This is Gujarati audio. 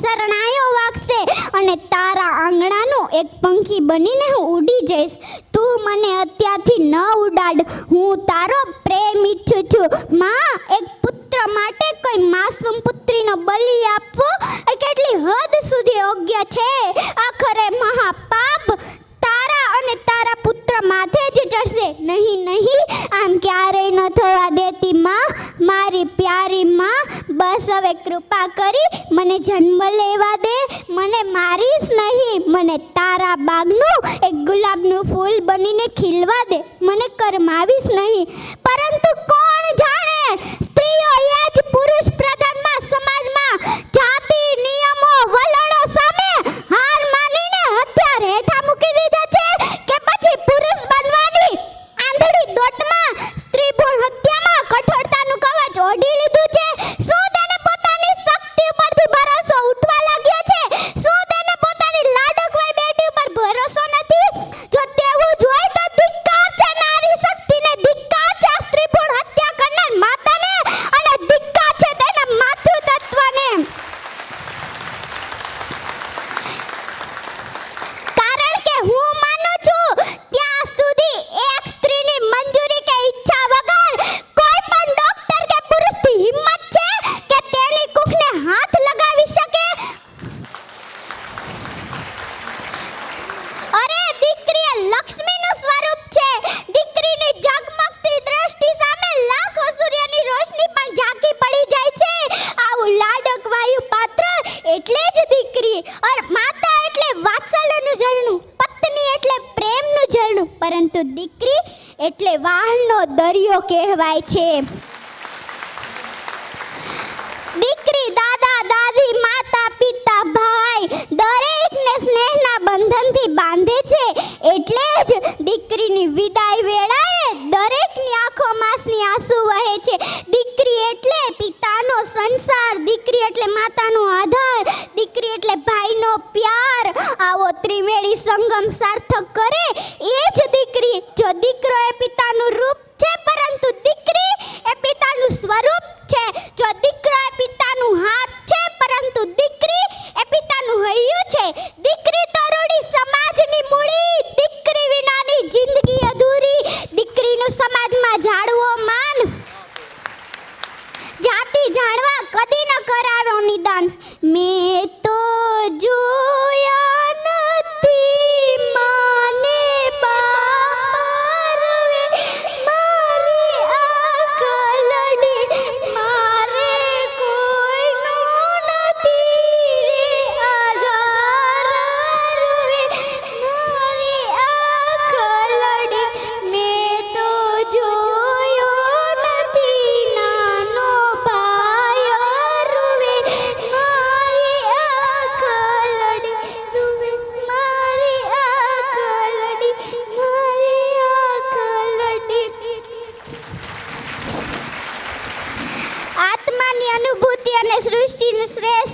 શરણાયો વાગશે અને તારા આંગણાનું એક પંખી બનીને હું ઉડી જઈશ. તું મને અત્યારથી ન ઉડાડ. હું તારો પ્રેમ ઈચ્છું છું. માં, એક પુત્ર માટે કોઈ માસૂમ પુત્રીનો બલિ આપવો એ કેટલી હદ સુધી યોગ્ય છે. આખરે મહાપાપ તારા અને તારા પુત્ર માથે જ ચડશે. નહીં નહીં, આમ ક્યારેય ન થવા દેતી માં, મારી પ્યારી માં. બસ હવે કૃપા કરી મને જન્મ લેવા દે. મને મારીશ નહીં, મને તારા બાગનું એક ગુલાબનું ફૂલ બનીને ખીલવા દે. મને કરમાવીશ નહીં. પરંતુ કોણ જાણે, સ્ત્રીઓ એ જ પુરુષ પ્રધાનમાં સમાજમાં જાતિ નિયમો વલણો સામે હાર માનીને હથિયાર હેઠા મૂકી દીધા છે કે પછી પુરુષ બનવાની આંધળી દોટમાં સ્ત્રી ભ્રૂણ હત્યામાં કઠોરતાનું કવચ ઓઢી લીધું છે. શું તેને પોતાની શક્તિ ઉપરથી ભરોસો ઉઠવા લાગ્યો છે? શું તેને પોતાની લાડકવાઈ બેટી ઉપર ભરોસો નથી? જો તેવું જ હોય તો ધિક્કાર છે નારી શક્તિને, ધિક્કાર છે સ્ત્રી ભ્રૂણ હત્યા કરનાર માતાને, અને ધિક્કાર છે તેના માતૃ તત્વને. કારણ કે હું માનું છું ત્યાં સુધી એક સ્ત્રીની મંજૂરી કે ઈચ્છા વગર કોઈ પણ ડોક્ટર કે પુરુષની હિંમત છે કે તેની કુખને હાથ લગાવી શકે? અરે, દીકરી એ લક્ષ્મીનું સ્વરૂપ છે. દીકરીની ઝગમગતી દ્રષ્ટિ સામે લાખો સૂર્યની રોશની પણ ઝાંકી પડી જાય છે. આવું લાડક વાયુ પાત્ર એટલે જ દીકરી. और માતા એટલે વાત્સલ્યનું ઝરણું, પત્ની એટલે પ્રેમનું ઝરણું, પરંતુ દીકરી એટલે વાહનો દરિયો કહેવાય છે. દીકરી દાદા દાદી માતા પિતા ભાઈ દરેકને સ્નેહના બંધનથી બાંધે છે. એટલે જ દીકરીની વિદાય વેળાએ દરેકની આંખોમાંસની આંસુ વહે છે. દીકરી એટલે પિતાનો સંસાર, દીકરી એટલે માતાનો આધાર, દીકરી એટલે ભાઈનો પ્યાર. આવો ત્રિવેણી સંગમ સાર્થક કરે એ જ દીકરી. જો દીકરો એ પિતાનું રૂપ છે પરંતુ દીકરી એ પિતાનું સ્વરૂપ છે. જો દીકરો એ પિતાનું હાથ છે પરંતુ દીકરી એ પિતાનું હૈયું છે. દીકરી તો રૂડી સમાજની મૂડી, દીકરી વિનાની જિંદગી અધૂરી. દીકરીનું સમાજમાં જાળવો માન. જાતિ જાણવા કદી ન કરાવ્યો નિદાન. મેં